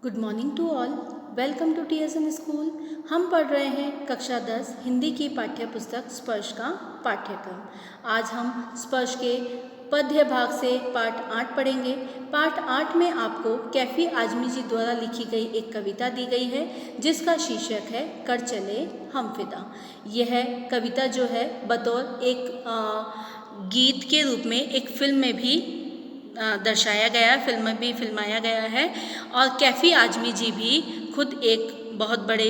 Good morning to all. Welcome to TSN school. हम पढ़ रहे हैं कक्षा 10 हिंदी की पाठ्य पुस्तक स्पर्श का पाठ्यक्रम। आज हम स्पर्श के पद्य भाग से पाठ 8 पढ़ेंगे। पाठ 8 में आपको कैफी आजमी जी द्वारा लिखी गई एक कविता दी गई है जिसका शीर्षक है कर चले हम फिदा। यह कविता जो है बतौर एक गीत के रूप में एक फिल्म में भी दर्शाया गया, फिल्म में भी फिल्माया गया है। और कैफी आजमी जी भी खुद एक बहुत बड़े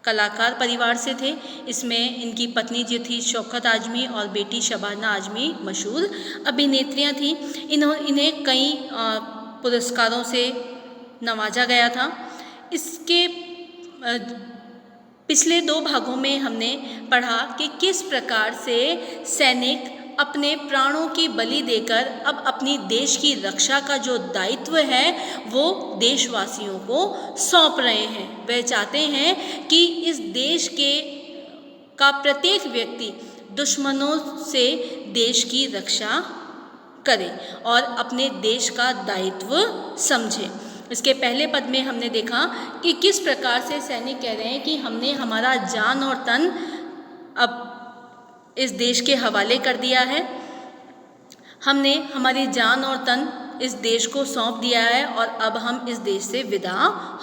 कलाकार परिवार से थे। इसमें इनकी पत्नी जो थी शौकत आजमी और बेटी शबाना आजमी मशहूर अभिनेत्रियां थीं। इन्हें कई पुरस्कारों से नवाजा गया था। इसके पिछले 2 भागों में हमने पढ़ा कि किस प्रकार से सैनिक अपने प्राणों की बलि देकर अब अपनी देश की रक्षा का जो दायित्व है वो देशवासियों को सौंप रहे हैं। वह चाहते हैं कि इस देश का प्रत्येक व्यक्ति दुश्मनों से देश की रक्षा करे और अपने देश का दायित्व समझे। इसके पहले पद में हमने देखा कि किस प्रकार से सैनिक कह रहे हैं कि हमने हमारा जान और तन अब इस देश के हवाले कर दिया है, हमने हमारी जान और तन इस देश को सौंप दिया है और अब हम इस देश से विदा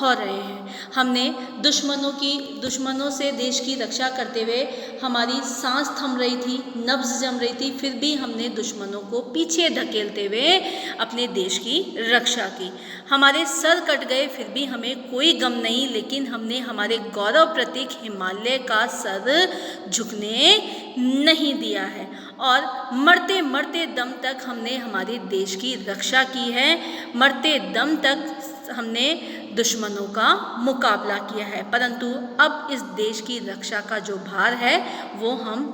हो रहे हैं। हमने दुश्मनों से देश की रक्षा करते हुए हमारी सांस थम रही थी, नब्ज जम रही थी, फिर भी हमने दुश्मनों को पीछे धकेलते हुए अपने देश की रक्षा की। हमारे सर कट गए फिर भी हमें कोई गम नहीं, लेकिन हमने हमारे गौरव प्रतीक हिमालय का सर झुकने नहीं दिया है और मरते मरते दम तक हमने हमारे देश की रक्षा की है। मरते दम तक हमने दुश्मनों का मुकाबला किया है, परंतु अब इस देश की रक्षा का जो भार है वो हम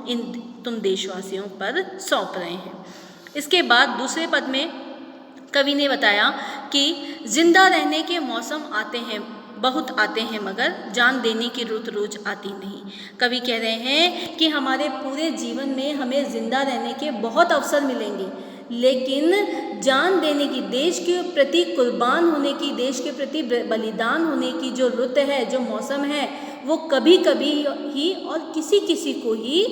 तुम देशवासियों पर सौंप रहे हैं। इसके बाद दूसरे पद में कवि ने बताया कि जिंदा रहने के मौसम बहुत आते हैं मगर जान देने की रुत रोज आती नहीं। कवि कह रहे हैं कि हमारे पूरे जीवन में हमें जिंदा रहने के बहुत अवसर मिलेंगे, लेकिन जान देने की, देश के प्रति कुर्बान होने की, देश के प्रति बलिदान होने की जो रुत है, जो मौसम है, वो कभी कभी ही और किसी किसी को ही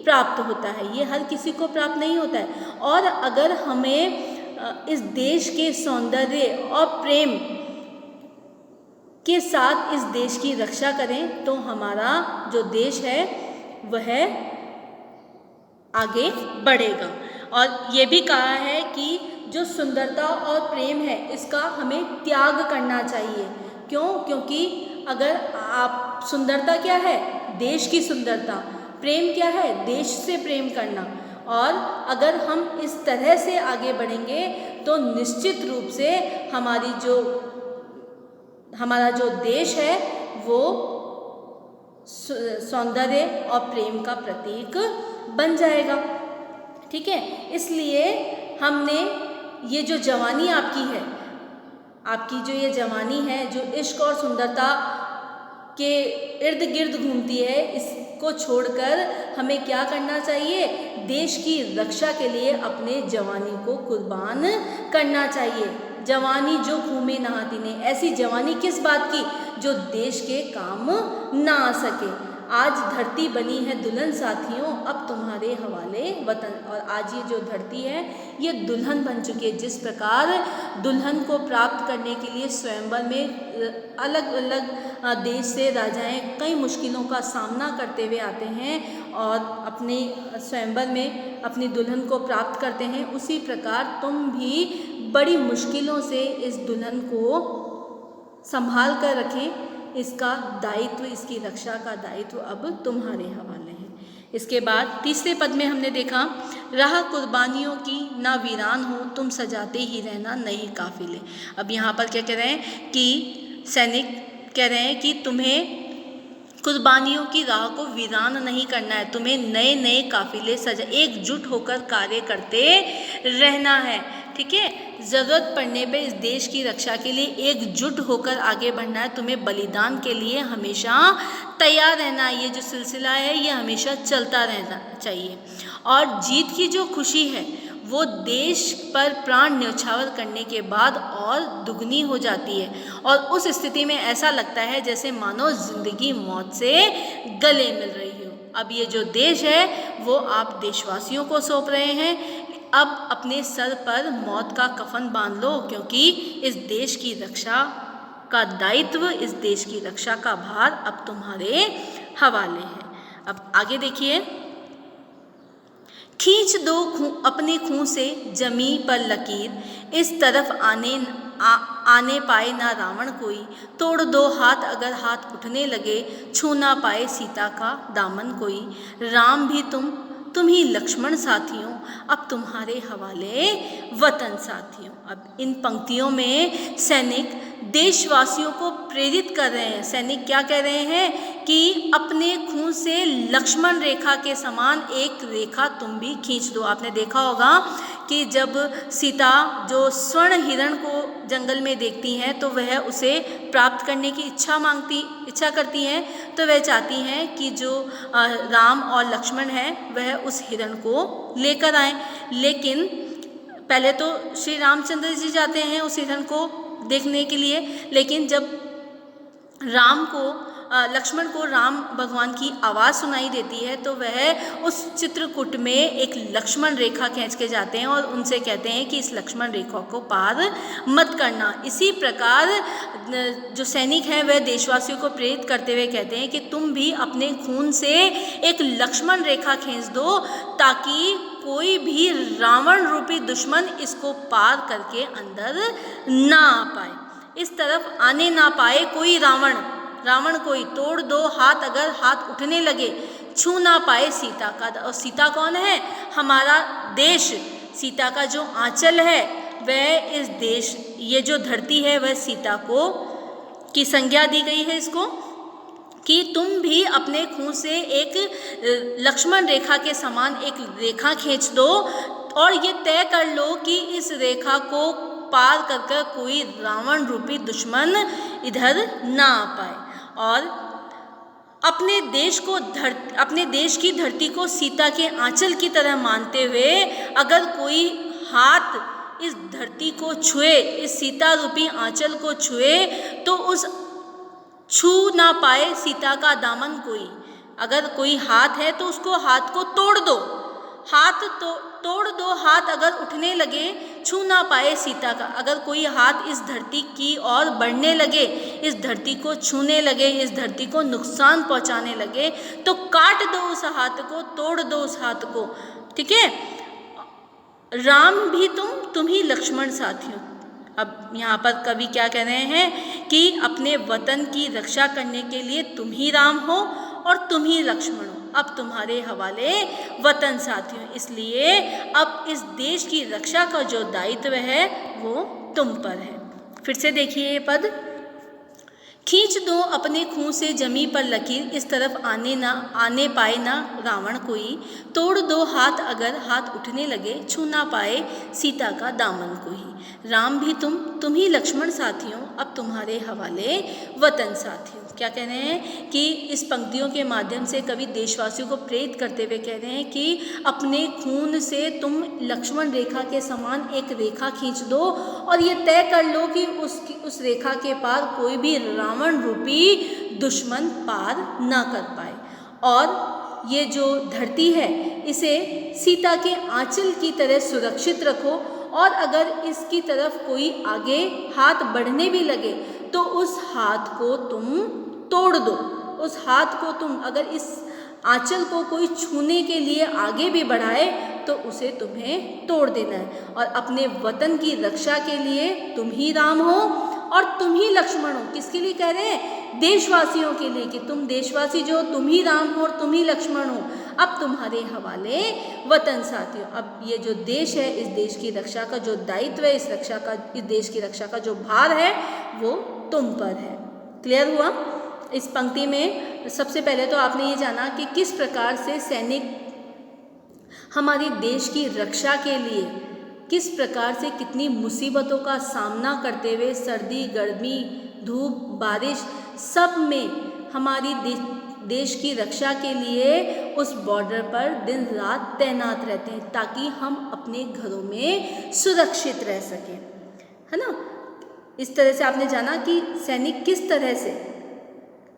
प्राप्त होता है। ये हर किसी को प्राप्त नहीं होता है। और अगर हमें इस देश के सौंदर्य और प्रेम के साथ इस देश की रक्षा करें तो हमारा जो देश है वह आगे बढ़ेगा। और ये भी कहा है कि जो सुंदरता और प्रेम है इसका हमें त्याग करना चाहिए। क्यों? क्योंकि अगर आप, सुंदरता क्या है? देश की सुंदरता। प्रेम क्या है? देश से प्रेम करना। और अगर हम इस तरह से आगे बढ़ेंगे तो निश्चित रूप से हमारा जो देश है वो सौंदर्य और प्रेम का प्रतीक बन जाएगा। ठीक है, इसलिए हमने ये जो जवानी आपकी जो ये जवानी है, जो इश्क और सुंदरता के इर्द गिर्द घूमती है, इसको छोड़कर हमें क्या करना चाहिए? देश की रक्षा के लिए अपने जवानी को कुर्बान करना चाहिए। जवानी जो खून में नहाती नहीं, ऐसी जवानी किस बात की? जो देश के काम ना आ सके। आज धरती बनी है दुल्हन साथियों, अब तुम्हारे हवाले वतन। और आज ये जो धरती है ये दुल्हन बन चुकी है। जिस प्रकार दुल्हन को प्राप्त करने के लिए स्वयंवर में अलग अलग देश से राजाएं कई मुश्किलों का सामना करते हुए आते हैं और अपने स्वयंवर में अपनी दुल्हन को प्राप्त करते हैं, उसी प्रकार तुम भी बड़ी मुश्किलों से इस दुल्हन को संभाल कर रखें। इसका दायित्व, इसकी रक्षा का दायित्व अब तुम्हारे हवाले है। इसके बाद तीसरे पद में हमने देखा, राह कुर्बानियों की ना वीरान हो, तुम सजाते ही रहना नए काफिले। अब यहाँ पर क्या कह रहे हैं कि सैनिक कह रहे हैं कि तुम्हें कुर्बानियों की राह को वीरान नहीं करना है, तुम्हें नए नए काफिले एकजुट होकर कार्य करते रहना है। ठीक है, ज़रूरत पड़ने पे इस देश की रक्षा के लिए एकजुट होकर आगे बढ़ना है। तुम्हें बलिदान के लिए हमेशा तैयार रहना है। ये जो सिलसिला है ये हमेशा चलता रहना चाहिए। और जीत की जो खुशी है वो देश पर प्राण न्यौछावर करने के बाद और दुगनी हो जाती है, और उस स्थिति में ऐसा लगता है जैसे मानो जिंदगी मौत से गले मिल रही हो। अब ये जो देश है वो आप देशवासियों को सौंप रहे हैं। अब अपने सर पर मौत का कफन बांध लो, क्योंकि इस देश की रक्षा का दायित्व, इस देश की रक्षा का भार अब तुम्हारे हवाले है। अब आगे देखिए, खींच दो अपने खून से जमी पर लकीर, इस तरफ आने पाए ना रावण कोई, तोड़ दो हाथ अगर हाथ उठने लगे, छू ना पाए सीता का दामन कोई। राम भी तुम ही लक्ष्मण साथियों, अब तुम्हारे हवाले वतन साथियों। अब इन पंक्तियों में सैनिक देशवासियों को प्रेरित कर रहे हैं। सैनिक क्या कह रहे हैं कि अपने खून से लक्ष्मण रेखा के समान एक रेखा तुम भी खींच दो। आपने देखा होगा कि जब सीता जो स्वर्ण हिरण को जंगल में देखती हैं तो वह उसे प्राप्त करने की इच्छा करती हैं, तो वह चाहती हैं कि जो राम और लक्ष्मण हैं वह उस हिरण को लेकर आएं। लेकिन पहले तो श्री रामचंद्र जी जाते हैं उस हिरण को देखने के लिए, लेकिन जब लक्ष्मण को राम भगवान की आवाज़ सुनाई देती है तो वह उस चित्रकूट में एक लक्ष्मण रेखा खींच के जाते हैं और उनसे कहते हैं कि इस लक्ष्मण रेखा को पार मत करना। इसी प्रकार जो सैनिक हैं वह देशवासियों को प्रेरित करते हुए कहते हैं कि तुम भी अपने खून से एक लक्ष्मण रेखा खींच दो, ताकि कोई भी रावण रूपी दुश्मन इसको पार करके अंदर ना आ पाए, इस तरफ आने ना पाए कोई रावण कोई। तोड़ दो हाथ अगर हाथ उठने लगे, छू ना पाए सीता का। और सीता कौन है? हमारा देश। सीता का जो आंचल है वह इस देश, ये जो धरती है वह सीता की संज्ञा दी गई है इसको, कि तुम भी अपने खून से एक लक्ष्मण रेखा के समान एक रेखा खींच दो और ये तय कर लो कि इस रेखा को पार कर कोई रावण रूपी दुश्मन इधर ना आ पाए। और अपने देश की धरती को सीता के आंचल की तरह मानते हुए अगर कोई हाथ इस धरती को छुए, इस सीता रूपी आंचल को छुए, तो उस छू ना पाए सीता का दामन कोई। अगर कोई हाथ है तो उसको हाथ को तोड़ दो, तोड़ दो हाथ अगर उठने लगे, छू ना पाए सीता का। अगर कोई हाथ इस धरती की ओर बढ़ने लगे, इस धरती को छूने लगे, इस धरती को नुकसान पहुंचाने लगे, तो काट दो उस हाथ को, तोड़ दो उस हाथ को। ठीक है। राम भी तुम ही लक्ष्मण साथियों। अब यहाँ पर कवि क्या कह रहे हैं कि अपने वतन की रक्षा करने के लिए तुम ही राम हो और तुम ही लक्ष्मण हो, अब तुम्हारे हवाले वतन साथियों। इसलिए अब इस देश की रक्षा का जो दायित्व है वो तुम पर है। फिर से देखिए ये पद, खींच दो अपने खून से जमी पर लकीर, इस तरफ आने पाए ना रावण कोई। तोड़ दो हाथ अगर हाथ उठने लगे, छू ना पाए सीता का दामन कोई। राम भी तुम ही लक्ष्मण साथियों, अब तुम्हारे हवाले वतन साथियों। क्या कह रहे हैं कि इस पंक्तियों के माध्यम से कवि देशवासियों को प्रेरित करते हुए कह रहे हैं कि अपने खून से तुम लक्ष्मण रेखा के समान एक रेखा खींच दो और ये तय कर लो कि उस रेखा के पार कोई भी रावण रूपी दुश्मन पार ना कर पाए। और ये जो धरती है इसे सीता के आंचल की तरह सुरक्षित रखो, और अगर इसकी तरफ कोई आगे हाथ बढ़ने भी लगे तो उस हाथ को तुम तोड़ दो। उस हाथ को तुम, अगर इस आंचल को कोई छूने के लिए आगे भी बढ़ाए तो उसे तुम्हें तोड़ देना है। और अपने वतन की रक्षा के लिए तुम ही राम हो और तुम ही लक्ष्मण हो। किसके लिए कह रहे हैं? देशवासियों के लिए, कि तुम देशवासी जो तुम ही राम हो और तुम ही लक्ष्मण हो, अब तुम्हारे हवाले वतन साथियों। अब ये जो देश है, इस देश की रक्षा का जो दायित्व है, इस देश की रक्षा का जो भार है वो तुम पर है। क्लियर हुआ? इस पंक्ति में सबसे पहले तो आपने ये जाना कि किस प्रकार से सैनिक हमारे देश की रक्षा के लिए किस प्रकार से कितनी मुसीबतों का सामना करते हुए सर्दी, गर्मी, धूप, बारिश सब में हमारी देश की रक्षा के लिए उस बॉर्डर पर दिन रात तैनात रहते हैं ताकि हम अपने घरों में सुरक्षित रह सकें, है ना। इस तरह से आपने जाना कि सैनिक किस तरह से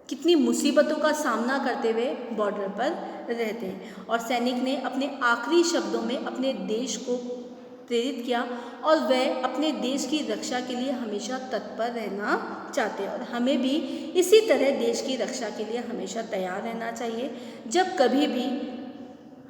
कितनी मुसीबतों का सामना करते हुए बॉर्डर पर रहते हैं, और सैनिक ने अपने आखिरी शब्दों में अपने देश को प्रेरित किया और वह अपने देश की रक्षा के लिए हमेशा तत्पर रहना चाहते हैं। और हमें भी इसी तरह देश की रक्षा के लिए हमेशा तैयार रहना चाहिए। जब कभी भी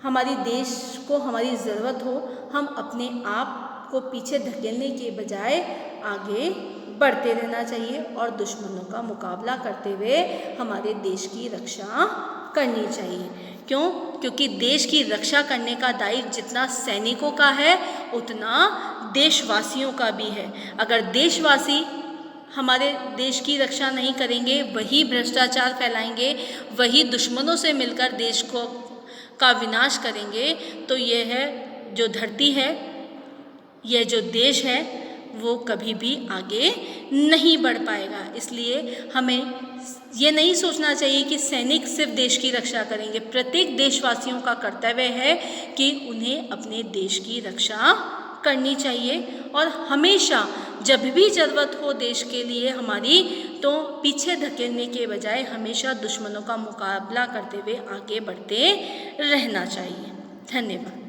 हमारी देश को हमारी ज़रूरत हो, हम अपने आप को पीछे धकेलने के बजाय आगे बढ़ते रहना चाहिए और दुश्मनों का मुकाबला करते हुए हमारे देश की रक्षा करनी चाहिए। क्यों? क्योंकि देश की रक्षा करने का दायित्व जितना सैनिकों का है उतना देशवासियों का भी है। अगर देशवासी हमारे देश की रक्षा नहीं करेंगे, वही भ्रष्टाचार फैलाएंगे, वही दुश्मनों से मिलकर देश का विनाश करेंगे, तो यह है जो धरती है, यह जो देश है, वो कभी भी आगे नहीं बढ़ पाएगा। इसलिए हमें ये नहीं सोचना चाहिए कि सैनिक सिर्फ देश की रक्षा करेंगे। प्रत्येक देशवासियों का कर्तव्य है कि उन्हें अपने देश की रक्षा करनी चाहिए और हमेशा जब भी ज़रूरत हो देश के लिए हमारी, तो पीछे धकेलने के बजाय हमेशा दुश्मनों का मुकाबला करते हुए आगे बढ़ते रहना चाहिए। धन्यवाद।